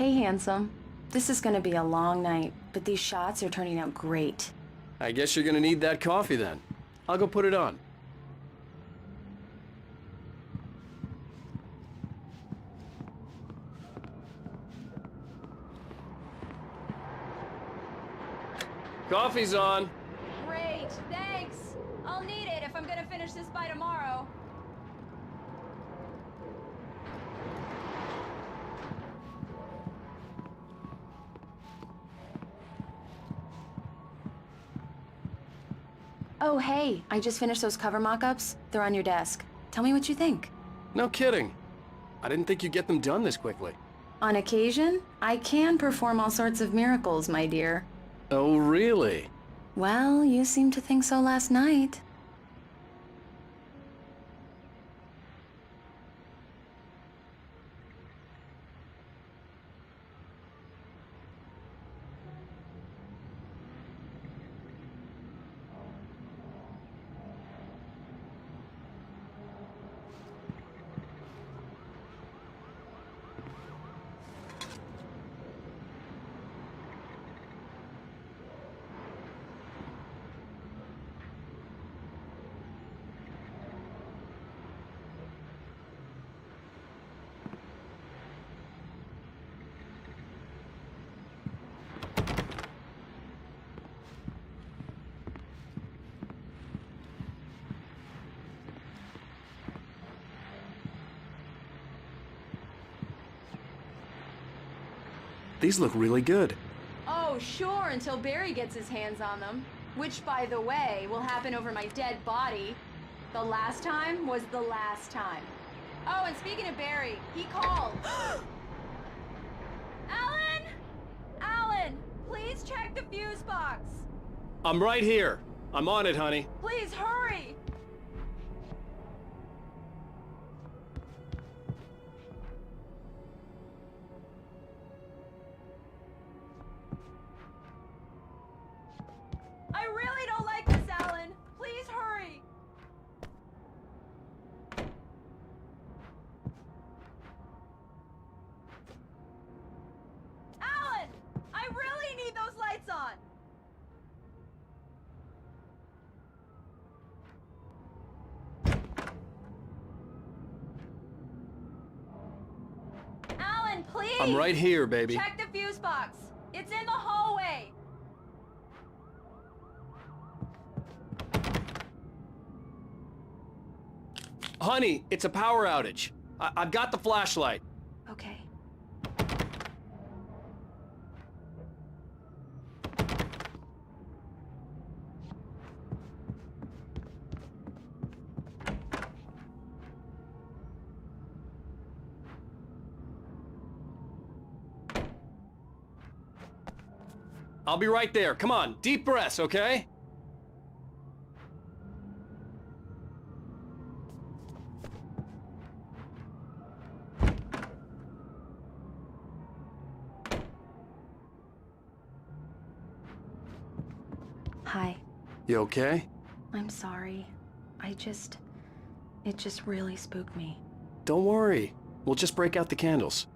Hey, handsome. This is gonna be a long night, but these shots are turning out great. I guess you're gonna need that coffee then. I'll go put it on. Coffee's on. Great, thanks. I'll need it if I'm gonna finish this by tomorrow. Oh, hey, I just finished those cover mock-ups. They're on your desk. Tell me what you think. No kidding. I didn't think you'd get them done this quickly. On occasion, I can perform all sorts of miracles, my dear. Oh, really? Well, you seemed to think so last night. These look really good. Oh, sure, until Barry gets his hands on them. Which, by the way, will happen over my dead body. The last time was the last time. Oh, and speaking of Barry, he called. Alan! Alan, please check the fuse box. I'm right here. I'm on it, honey. Please hurry! I really don't like this, Alan. Please hurry. Alan! I really need those lights on. Alan, please! I'm right here, baby. Check the fuse box. It's in the hallway. Honey, it's a power outage. I've got the flashlight. Okay. I'll be right there. Come on, deep breaths, okay? Hi. You okay? I'm sorry. It just really spooked me. Don't worry. We'll just break out the candles.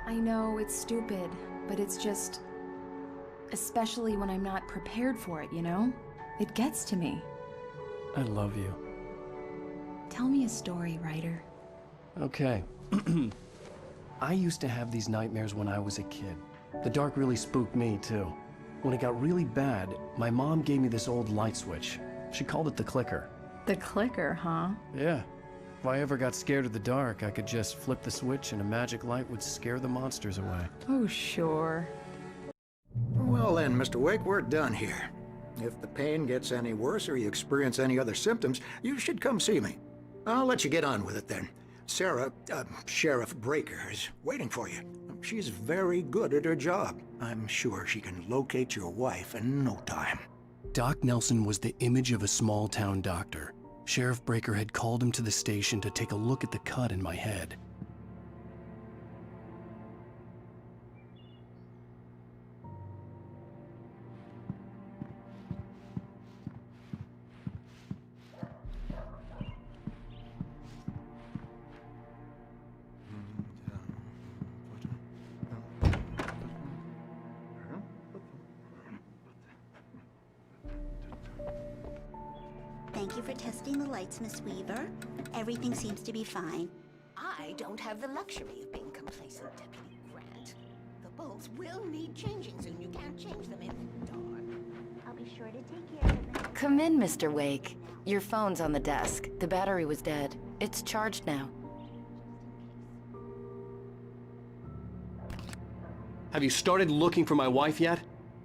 I know it's stupid, but it's just... especially when I'm not prepared for it, you know? It gets to me. I love you. Tell me a story, writer. Okay. I used to have these nightmares when I was a kid. The dark really spooked me, too. When it got really bad, my mom gave me this old light switch. She called it the clicker. The clicker, huh? Yeah. If I ever got scared of the dark, I could just flip the switch and a magic light would scare the monsters away. Oh, sure. Well then, Mr. Wake, we're done here. If the pain gets any worse or you experience any other symptoms, you should come see me. I'll let you get on with it then. Sarah, Sheriff Breaker, is waiting for you. She's very good at her job. I'm sure she can locate your wife in no time. Doc Nelson was the image of a small-town doctor. Sheriff Breaker had called him to the station to take a look at the cut in my head. for testing the lights, Miss Weaver. Everything seems to be fine. I don't have the luxury of being complacent, Deputy Grant. The bulbs will need changing soon. You can't change them in the dark. I'll be sure to take care of them. Come in, Mr. Wake. Your phone's on the desk. The battery was dead. It's charged now. Have you started looking for my wife yet?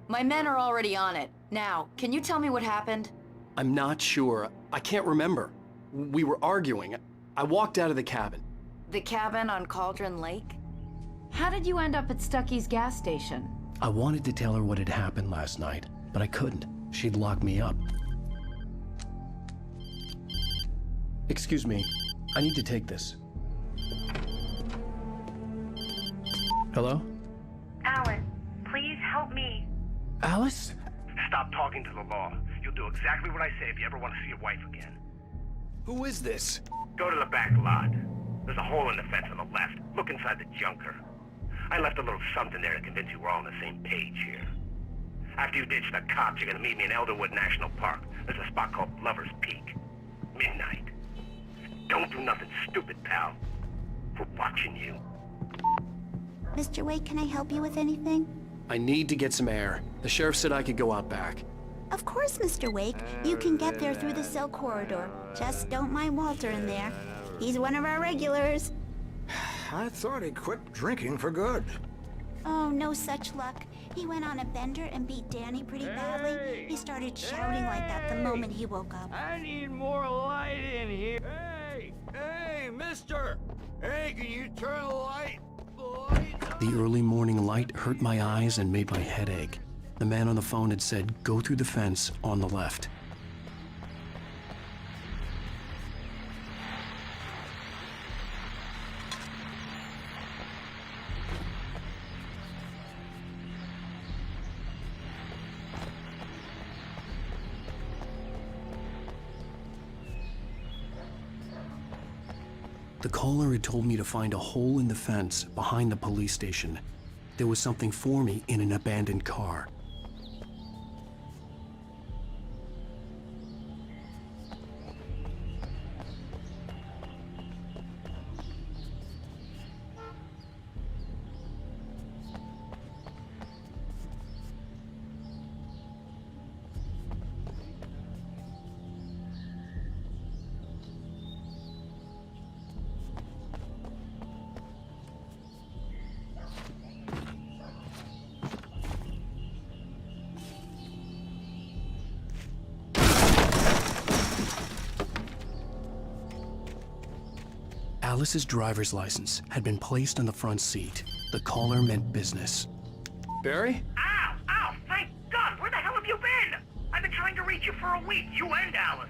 My men are already on it. Now, can you tell me what happened? I'm not sure. I can't remember. We were arguing. I walked out of the cabin. The cabin on Cauldron Lake? How did you end up at Stucky's gas station? I wanted to tell her what had happened last night, but I couldn't. She'd lock me up. Excuse me. I need to take this. Hello? Alan, please help me. Alice? Stop talking to the law. You'll do exactly what I say if you ever want to see your wife again. Who is this? Go to the back lot. There's a hole in the fence on the left. Look inside the junker. I left a little something there to convince you we're all on the same page here. After you ditch the cops, you're gonna meet me in Elderwood National Park. There's a spot called Lover's Peak. Midnight. Don't do nothing stupid, pal. We're watching you. Mr. Wake, can I help you with anything? I need to get some air. The sheriff said I could go out back. Of course, Mr. Wake. You can get there through the cell corridor. Just don't mind Walter in there. He's one of our regulars. I thought he quit drinking for good. Oh, no such luck. He went on a bender and beat Danny pretty badly. He started shouting like that the moment he woke up. I need more light in here. Hey, mister! Hey, can you turn the lights on? The early morning light hurt my eyes and made my head ache. The man on the phone had said, go through the fence on the left. The caller had told me to find a hole in the fence behind the police station. There was something for me in an abandoned car. Alice's driver's license had been placed on the front seat. The caller meant business. Barry? Ow! Ow! Thank God! Where the hell have you been? I've been trying to reach you for a week, you and Alice.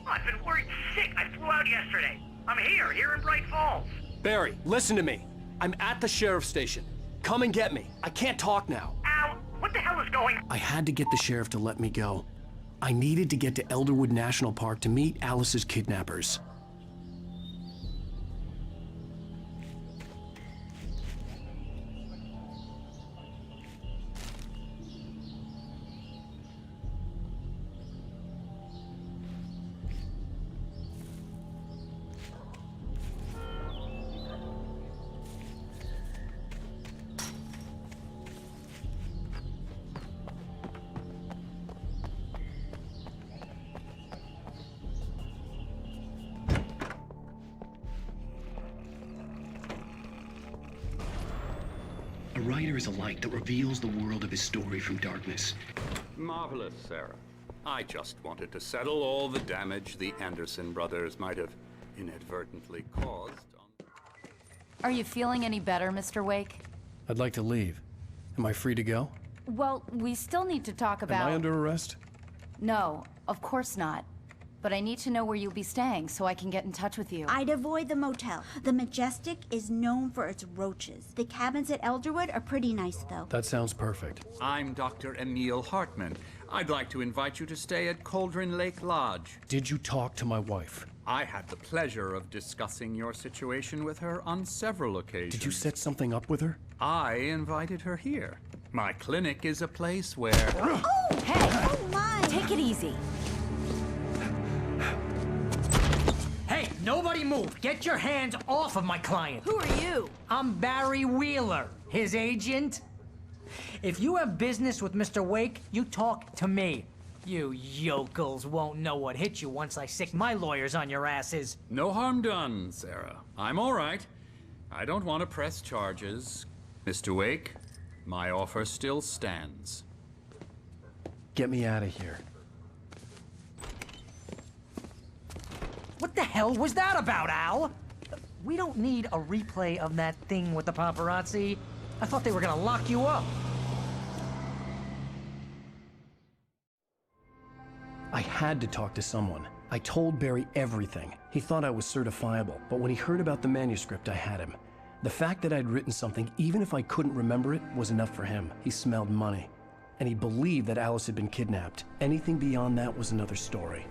I've been worried sick. I flew out yesterday. I'm here in Bright Falls. Barry, listen to me. I'm at the sheriff's station. Come and get me. I can't talk now. Ow! What the hell is going on? I had to get the sheriff to let me go. I needed to get to Elderwood National Park to meet Alice's kidnappers. A writer is a light that reveals the world of his story from darkness. Marvelous, Sarah. I just wanted to settle all the damage the Anderson brothers might have inadvertently caused. Are you feeling any better, Mr. Wake? I'd like to leave. Am I free to go? Well, we still need to talk about... Am I under arrest? No, of course not. But I need to know where you'll be staying so I can get in touch with you. I'd avoid the motel. The Majestic is known for its roaches. The cabins at Elderwood are pretty nice, though. That sounds perfect. I'm Dr. Emil Hartman. I'd like to invite you to stay at Cauldron Lake Lodge. Did you talk to my wife? I had the pleasure of discussing your situation with her on several occasions. Did you set something up with her? I invited her here. My clinic is a place where... Oh! Hey! Oh, my! Take it easy. Nobody move! Get your hands off of my client! Who are you? I'm Barry Wheeler, his agent. If you have business with Mr. Wake, you talk to me. You yokels won't know what hit you once I sick my lawyers on your asses. No harm done, Sarah. I'm all right. I don't want to press charges. Mr. Wake, my offer still stands. Get me out of here. What the hell was that about, Al? We don't need a replay of that thing with the paparazzi. I thought they were gonna lock you up. I had to talk to someone. I told Barry everything. He thought I was certifiable, but when he heard about the manuscript, I had him. The fact that I'd written something, even if I couldn't remember it, was enough for him. He smelled money. And he believed that Alice had been kidnapped. Anything beyond that was another story.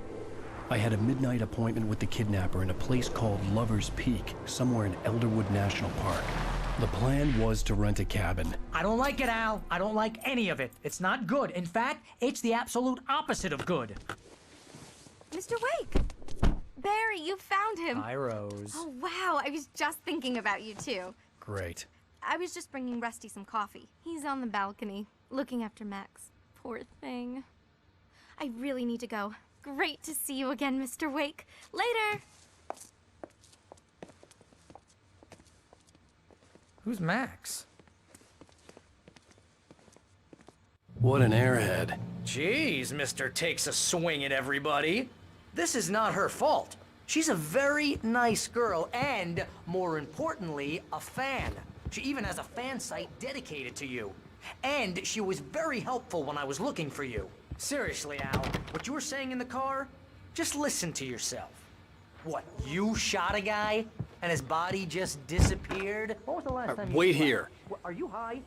I had a midnight appointment with the kidnapper in a place called Lover's Peak, somewhere in Elderwood National Park. The plan was to rent a cabin. I don't like it, Al. I don't like any of it. It's not good. In fact, it's the absolute opposite of good. Mr. Wake! Barry, you found him. Hi, Rose. Oh, wow. I was just thinking about you, too. Great. I was just bringing Rusty some coffee. He's on the balcony, looking after Max. Poor thing. I really need to go. Great to see you again, Mr. Wake. Later! Who's Max? What an airhead. Jeez, Mr. Takes a Swing at everybody. This is not her fault. She's a very nice girl and, more importantly, a fan. She even has a fan site dedicated to you. And she was very helpful when I was looking for you. Seriously, Al, what you were saying in the car, just listen to yourself. What, you shot a guy and his body just disappeared? When was the last time you Wait slept? here. Are you high?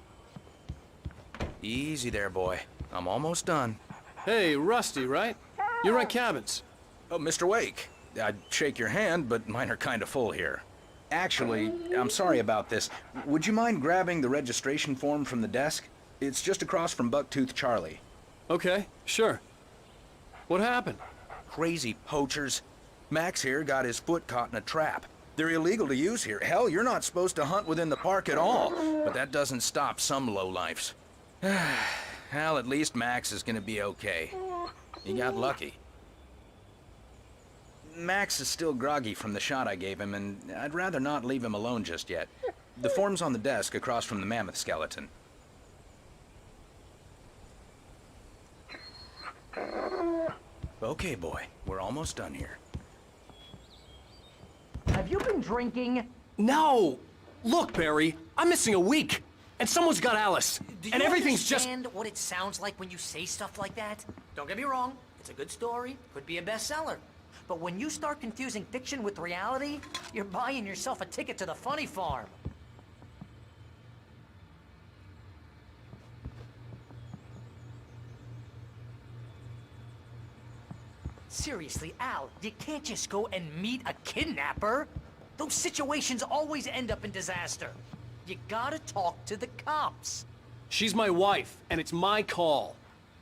Easy there, boy. I'm almost done. Hey, Rusty, right? You rent cabins. Oh, Mr. Wake. I'd shake your hand, but mine are kind of full here. Actually, I'm sorry about this. Would you mind grabbing the registration form from the desk? It's just across from Bucktooth Charlie. Okay, sure. What happened? Crazy poachers. Max here got his foot caught in a trap. They're illegal to use here. Hell, you're not supposed to hunt within the park at all. But that doesn't stop some lowlifes. Well, at least Max is gonna be okay. He got lucky. Max is still groggy from the shot I gave him, and I'd rather not leave him alone just yet. The form's on the desk across from the mammoth skeleton. Okay, boy. We're almost done here. Have you been drinking? No! Look, Barry, I'm missing a week, and someone's got Alice, and everything's just... Do you understand what it sounds like when you say stuff like that? Don't get me wrong, it's a good story, could be a bestseller. But when you start confusing fiction with reality, you're buying yourself a ticket to the funny farm. Seriously, Al, you can't just go and meet a kidnapper. Those situations always end up in disaster. You gotta talk to the cops. She's my wife, and it's my call.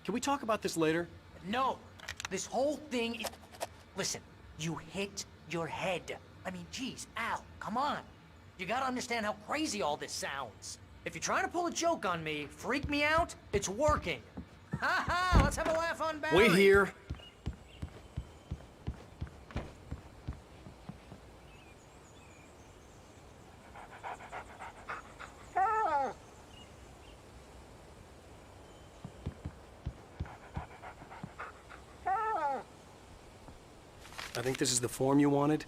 Can we talk about this later? No, this whole thing is... Listen, you hit your head. I mean, geez, Al, come on. You gotta understand how crazy all this sounds. If you're trying to pull a joke on me, freak me out, it's working. Ha ha, let's have a laugh on Barry. Wait here. I think this is the form you wanted.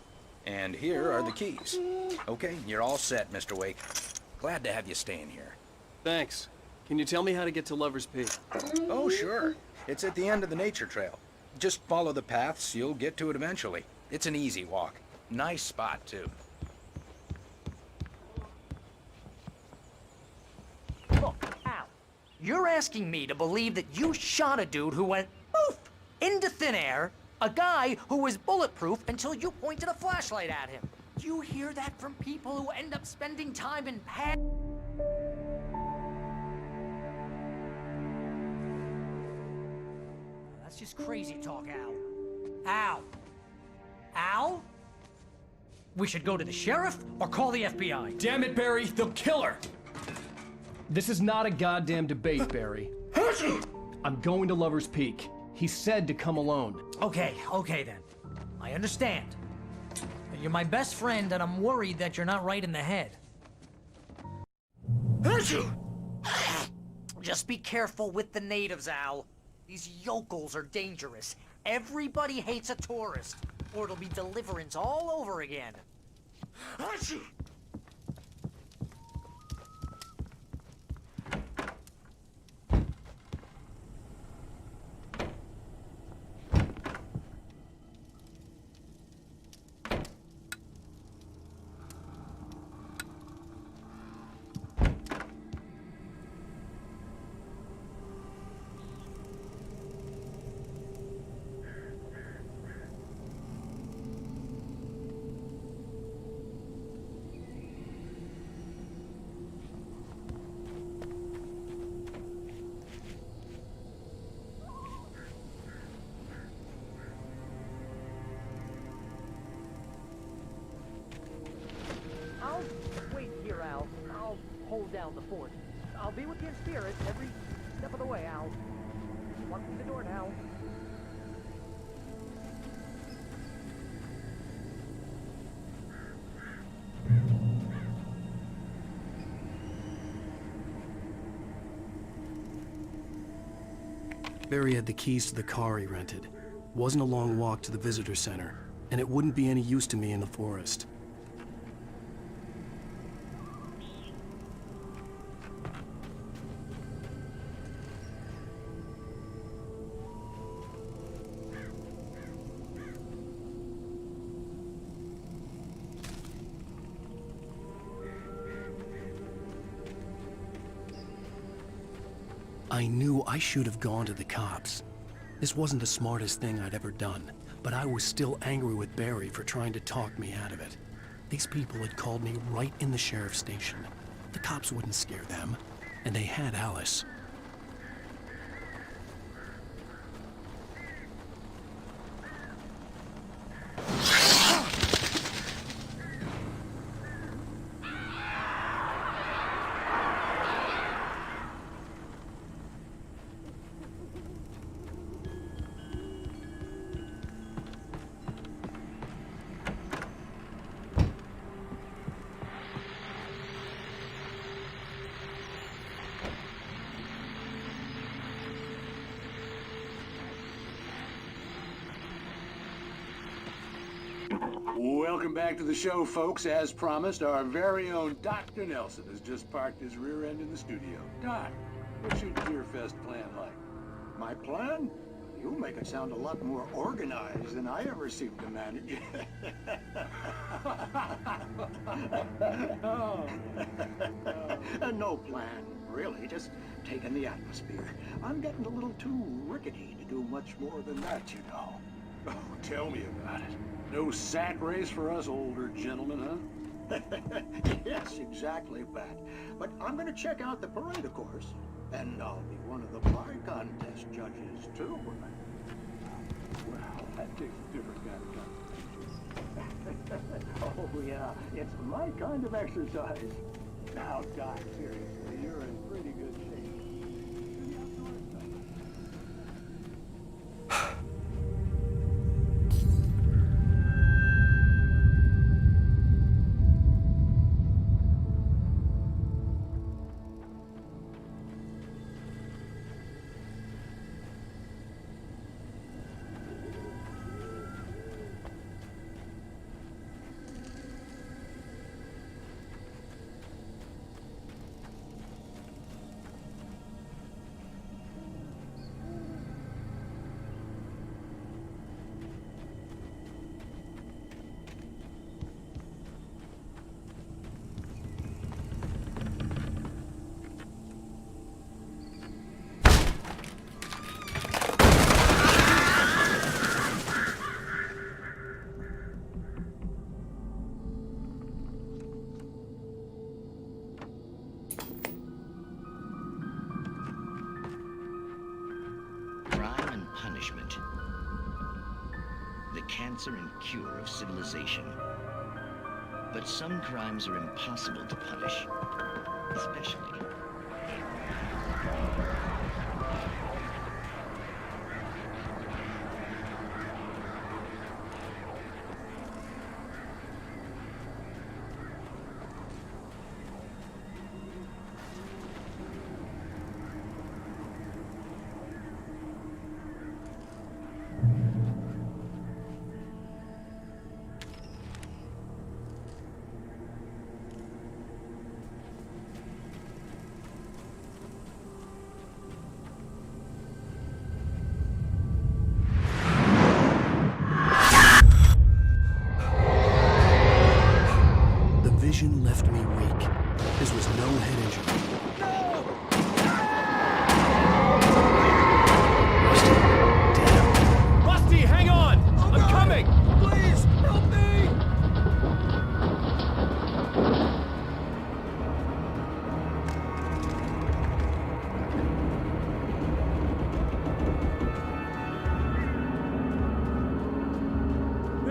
And here are the keys. Okay, you're all set, Mr. Wake. Glad to have you staying here. Thanks. Can you tell me how to get to Lover's Peak? Oh, sure. It's at the end of the nature trail. Just follow the paths, you'll get to it eventually. It's an easy walk. Nice spot, too. Look, Al, you're asking me to believe that you shot a dude who went poof into thin air, a guy who was bulletproof until you pointed a flashlight at him. You hear that from people who end up spending time in That's just crazy talk, Al. Al? Al? We should go to the sheriff or call the FBI. Damn it, Barry, they'll kill her! This is not a goddamn debate, Barry. I'm going to Lover's Peak. He said to come alone. Okay then. I understand. You're my best friend, and I'm worried that you're not right in the head. Just be careful with the natives, Al. These yokels are dangerous. Everybody hates a tourist, or it'll be Deliverance all over again. I'll wait here, Al. I'll hold down the fort. I'll be with you in spirit every step of the way, Al. Walk through the door now. Barry had the keys to the car he rented. Wasn't a long walk to the visitor center, and it wouldn't be any use to me in the forest. I knew I should have gone to the cops. This wasn't the smartest thing I'd ever done, but I was still angry with Barry for trying to talk me out of it. These people had called me right in the sheriff's station. The cops wouldn't scare them, and they had Alice. Welcome back to the show, folks. As promised, our very own Dr. Nelson has just parked his rear end in the studio. Doc, what's your Deer Fest plan like? My plan? You make it sound a lot more organized than I ever seem to manage. No plan, really. Just taking the atmosphere. I'm getting a little too rickety to do much more than that, you know. Oh, tell me about it. No sack race for us older gentlemen, huh? Yes, exactly, Pat. But I'm going to check out the parade, of course. And I'll be one of the pie contest judges, too. Well, that takes a different kind of competition. Oh, yeah. It's my kind of exercise. Now, Doc, seriously, you're in pretty good shape. The cancer and cure of civilization. But some crimes are impossible to punish. Especially. Vision left me weak. This was no head injury. Rusty, damn. Rusty, hang on! I'm coming! Please, help me!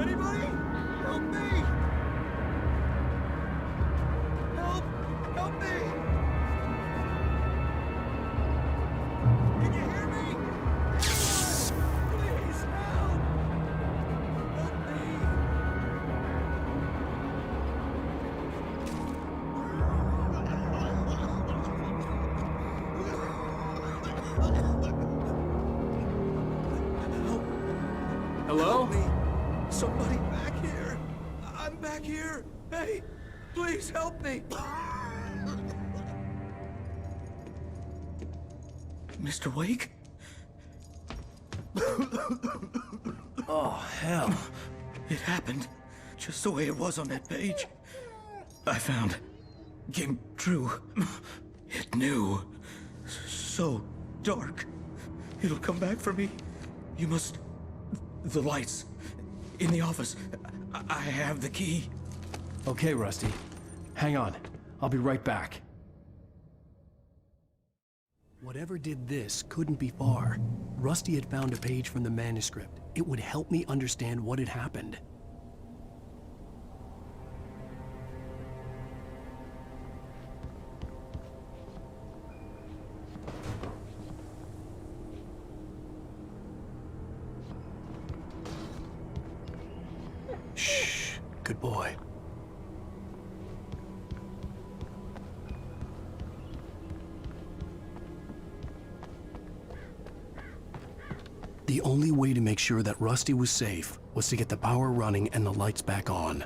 Anybody? Help me! Help me! Can you hear me? Please, help! Help me! Hello? Help me. Somebody back here. I'm back here. Hey, please help me. Mr. Wake? Oh, hell. It happened just the way it was on that page. I found. Came true. It knew. So dark. It'll come back for me. You must... The lights. In the office. I have the key. Okay, Rusty. Hang on. I'll be right back. Whatever did this couldn't be far. Rusty had found a page from the manuscript. It would help me understand what had happened. Shh. Good boy. The only way to make sure that Rusty was safe was to get the power running and the lights back on.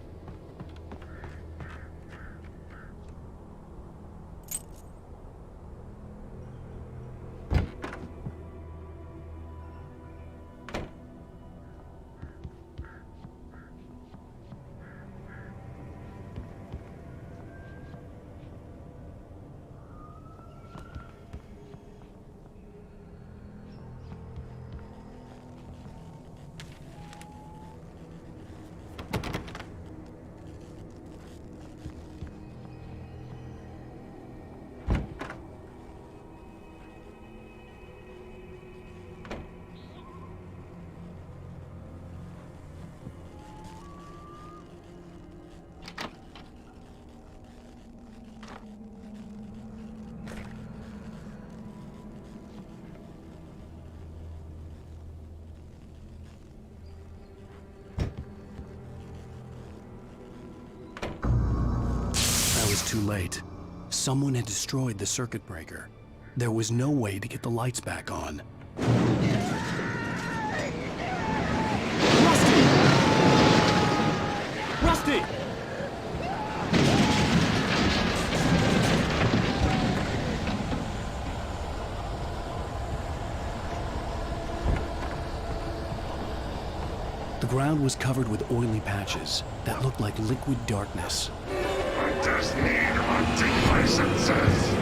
Too late. Someone had destroyed the circuit breaker. There was no way to get the lights back on. Rusty! The ground was covered with oily patches that looked like liquid darkness. Hunters need hunting licenses.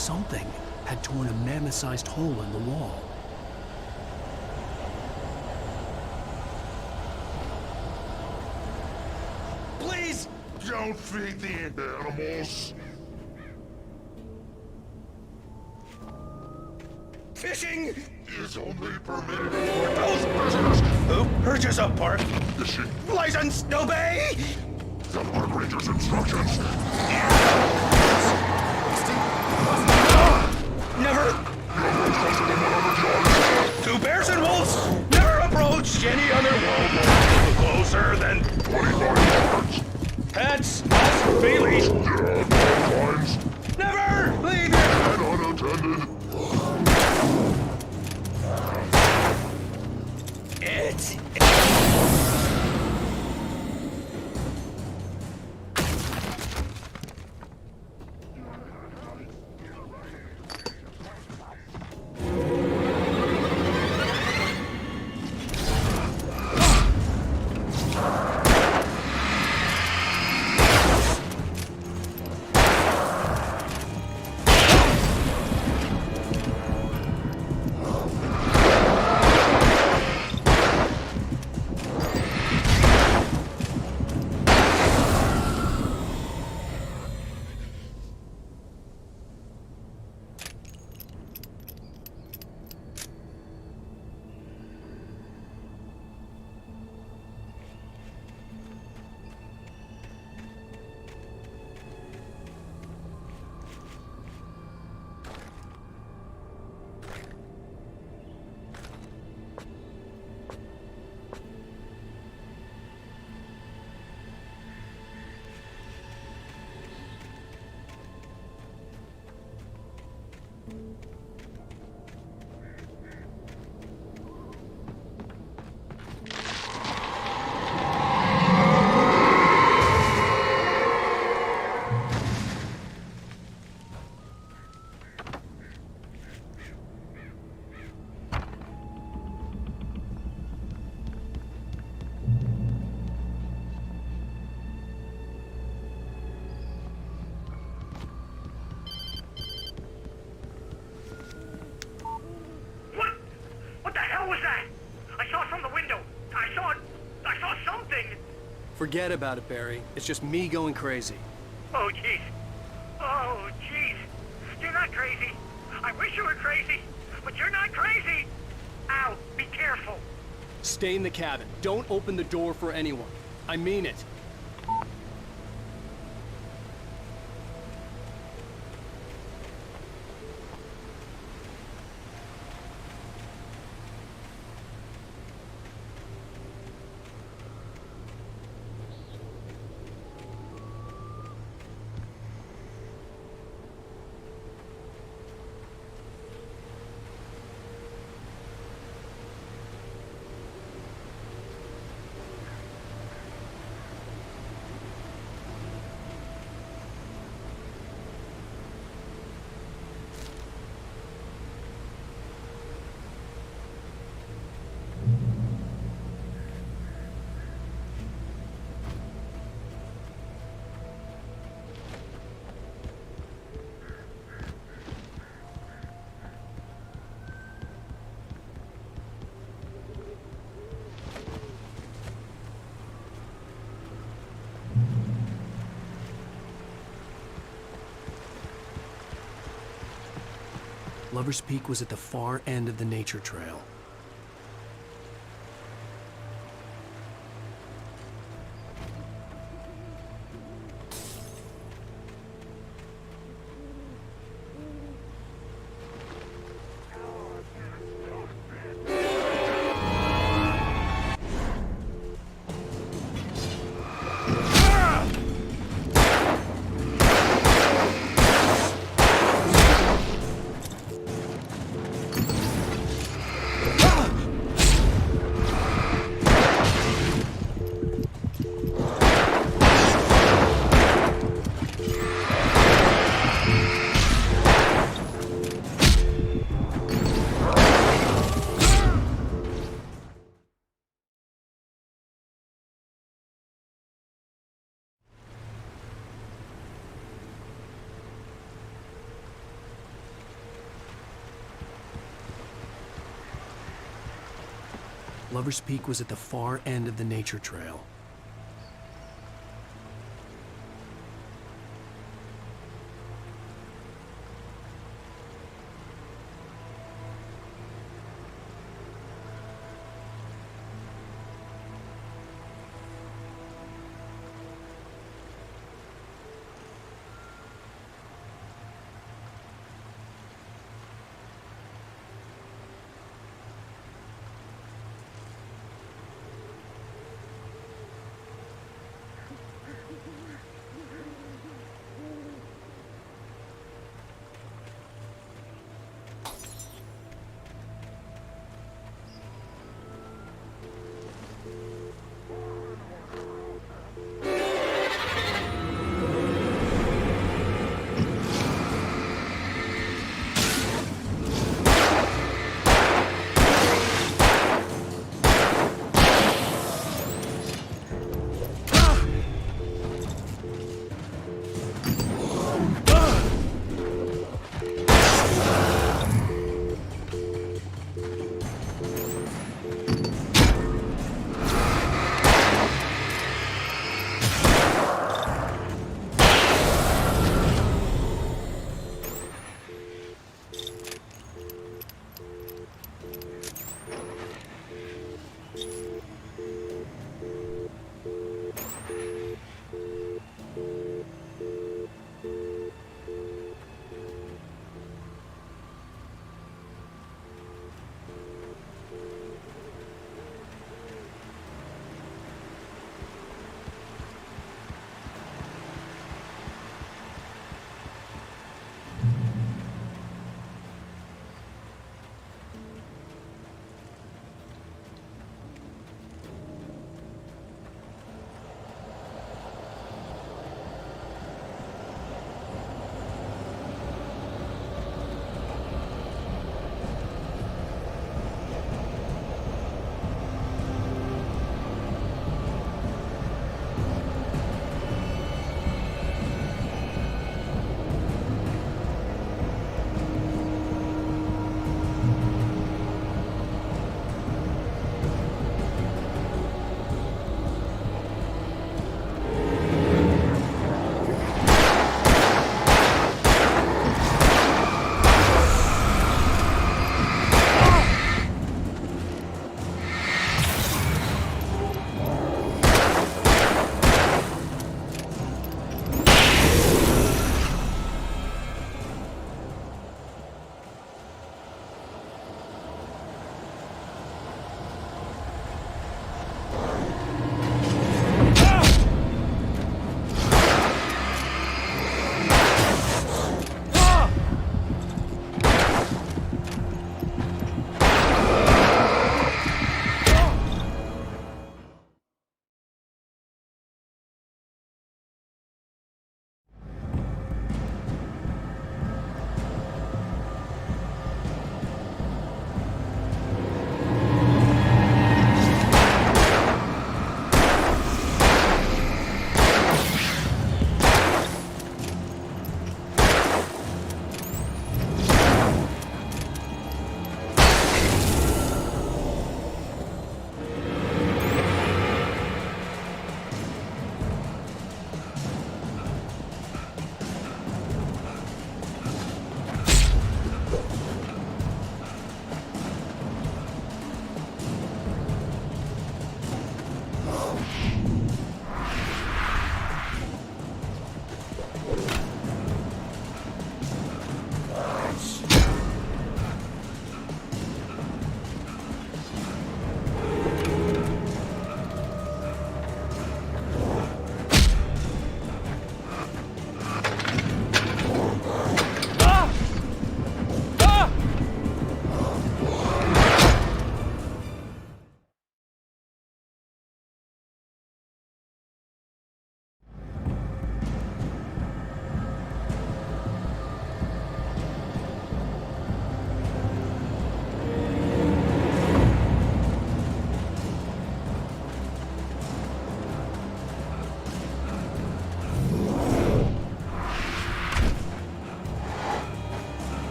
Something had torn a mammoth-sized hole in the wall. Please! Don't feed the animals. Fishing Is only permitted for those persons who purchase a park fishing. license. Obey! The park ranger's instructions. Never. To bears and wolves, never approach any other world closer than 25 yards. pets as feelings. Times. Never leave And unattended. it. What the hell was that? I saw it from the window. I saw something. Forget about it, Barry. It's just me going crazy. Oh, jeez. Oh, jeez. You're not crazy. I wish you were crazy, but you're not crazy. Ow, be careful. Stay in the cabin. Don't open the door for anyone. I mean it. Lover's Peak was at the far end of the nature trail. Lover's Peak was at the far end of the nature trail.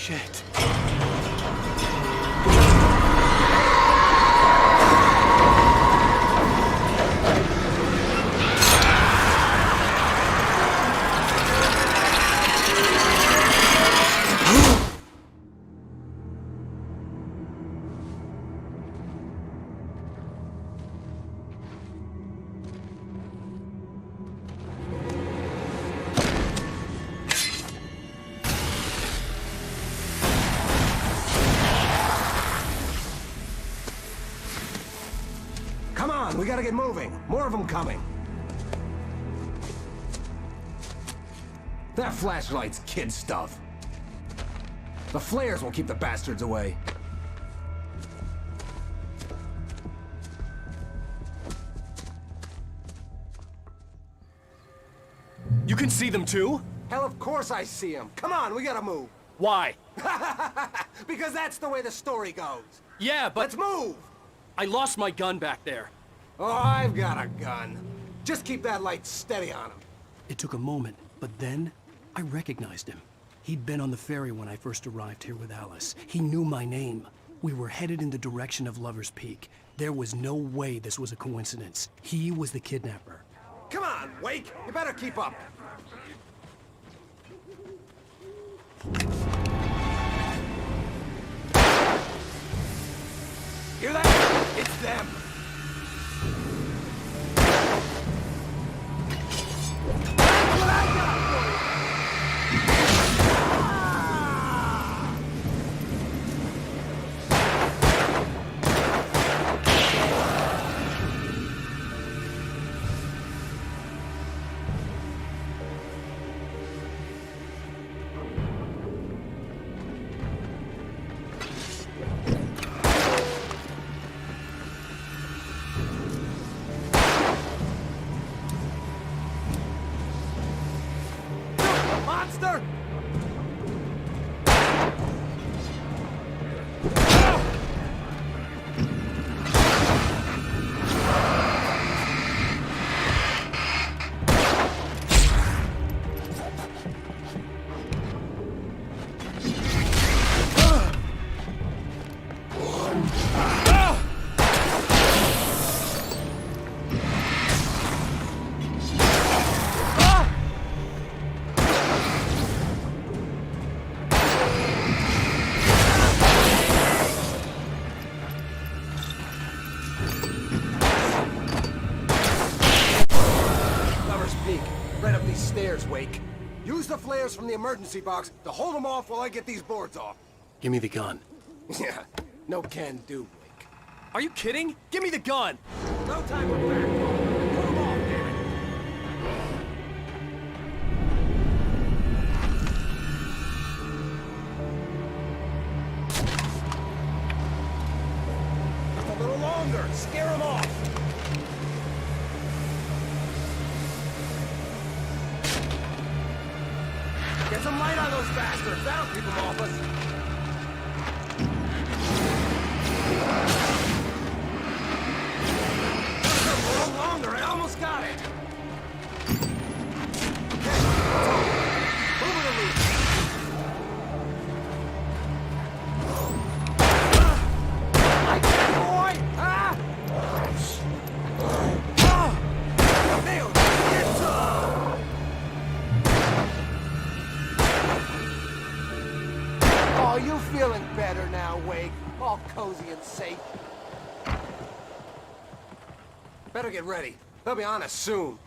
Shit. Come on, we gotta get moving. More of them coming. That flashlight's kid stuff. The flares will keep the bastards away. You can see them too? Hell, of course I see them. Come on, we gotta move. Why? Because that's the way the story goes. Yeah, but... Let's move! I lost my gun back there. Oh, I've got a gun. Just keep that light steady on him. It took a moment, but then I recognized him. He'd been on the ferry when I first arrived here with Alice. He knew my name. We were headed in the direction of Lover's Peak. There was no way this was a coincidence. He was the kidnapper. Come on, Wake! You better keep up. Hear that? It's them! That's what I got for you! Monster! Right up these stairs, Wake. Use the flares from the emergency box to hold them off while I get these boards off. Give me the gun. Yeah, no can do, Wake. Are you kidding? Give me the gun! No time for back. Put them off, damn it. Just a little longer. Scare them off. Get some light on those bastards. That'll keep them off us. A little longer. I almost got it. Okay, move it, Elise. I get it, boy. Ah! Oh! Nailed it. Get some. Oh, you feeling better now, Wake? All cozy and safe. Better get ready. They'll be on us soon.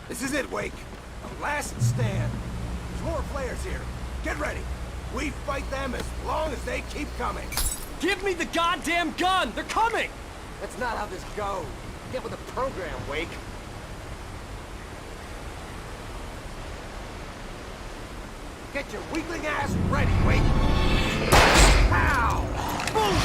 This is it, Wake. The last stand. There's more flares here. Get ready. We fight them as long as they keep coming. Give me the goddamn gun! They're coming! That's not how this goes. Get with the program, Wake. Get your weakling ass ready, Wake. Pow! Boom!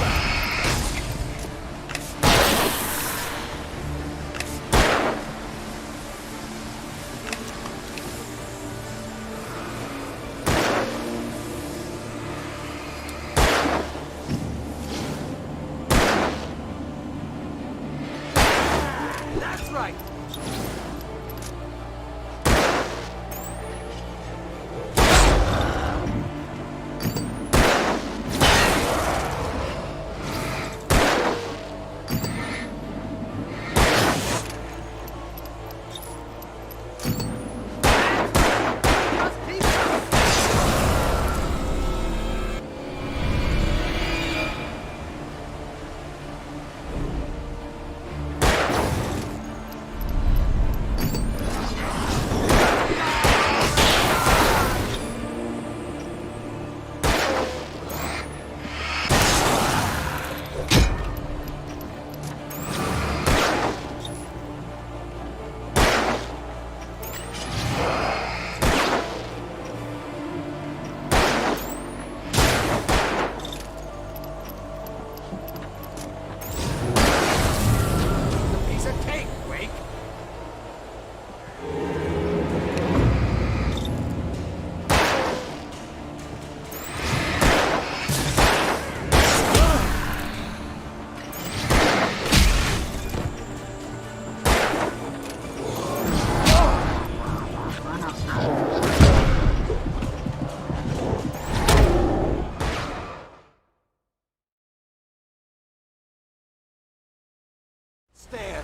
Stan,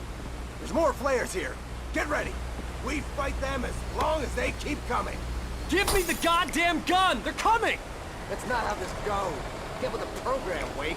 there's more flares here. Get ready. We fight them as long as they keep coming. Give me the goddamn gun! They're coming! That's not how this goes. Get with the program, Wake.